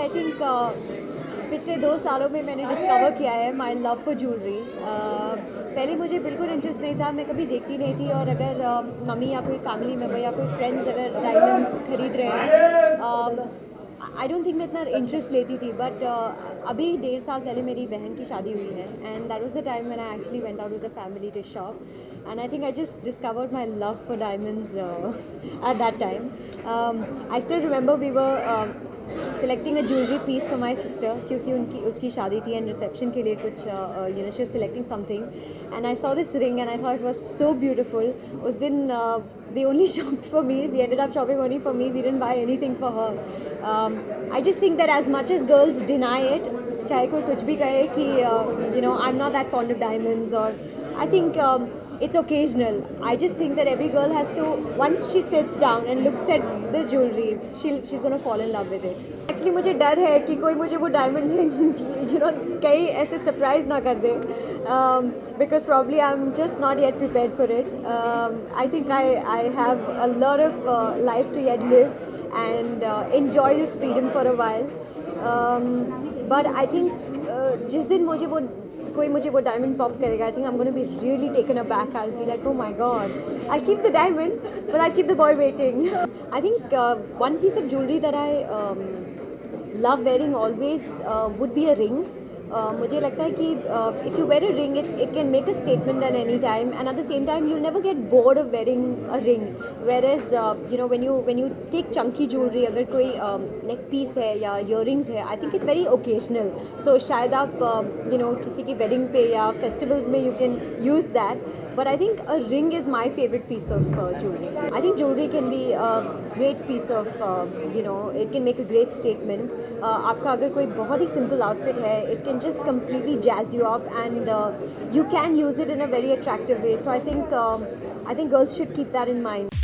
I think पिछले 2 सालों में मैंने डिस्कवर किया है माई लव फॉर ज्वेलरी। पहले मुझे बिल्कुल इंटरेस्ट नहीं था, मैं कभी देखती नहीं थी, और अगर मम्मी या कोई फैमिली मेम्बर या कोई फ्रेंड्स अगर डायमंड्स खरीद रहे हैं, आई डोंट थिंक मैं इतना इंटरेस्ट लेती थी। बट अभी 1.5 साल पहले मेरी बहन की शादी हुई है, and that was the time when I actually went out with the family to shop, and I think I just discovered my love for diamonds at that time. I still remember we were selecting a jewelry piece for my sister, क्योंकि उसकी शादी थी and reception के लिए कुछ she was selecting something, and I saw this ring and I thought it was so beautiful. उस दिन they only shopped for me. We ended up shopping only for me. We didn't buy anything for her. I just think that as much as girls deny it, चाहे कोई कुछ भी कहे कि I'm not that fond of diamonds, or I think it's occasional. I just think that every girl has to, once she sits down and looks at the jewelry, she's going to fall in love with it. Actually मुझे डर है कि कोई मुझे वो diamond ring कहीं ऐसे surprise ना कर दे, because probably I'm just not yet prepared for it. I think I have a lot of life to yet live and enjoy this freedom for a while. But I think जिस दिन कोई मुझे वो diamond pop करेगा, I think I am gonna be really taken aback. I will be like, oh my God, I keep the diamond but I keep the boy waiting. I think one piece of jewellery that I love wearing always would be a ring. मुझे लगता है कि if you wear a ring, it can make a statement at any time, and at the same time you never get bored of wearing a ring. Wear as when you take chunky jewelry, अगर कोई neck piece है या earrings है, I think it's very occasional. So शायद आप किसी की wedding पे या फेस्टिवल्स में you can use that. But I think a ring is my favorite piece of jewelry. I think jewelry can be a great piece of, it can make a great statement. आपका अगर कोई बहुत ही simple outfit है, it can just completely jazz you up, and you can use it in a very attractive way. So I think girls should keep that in mind.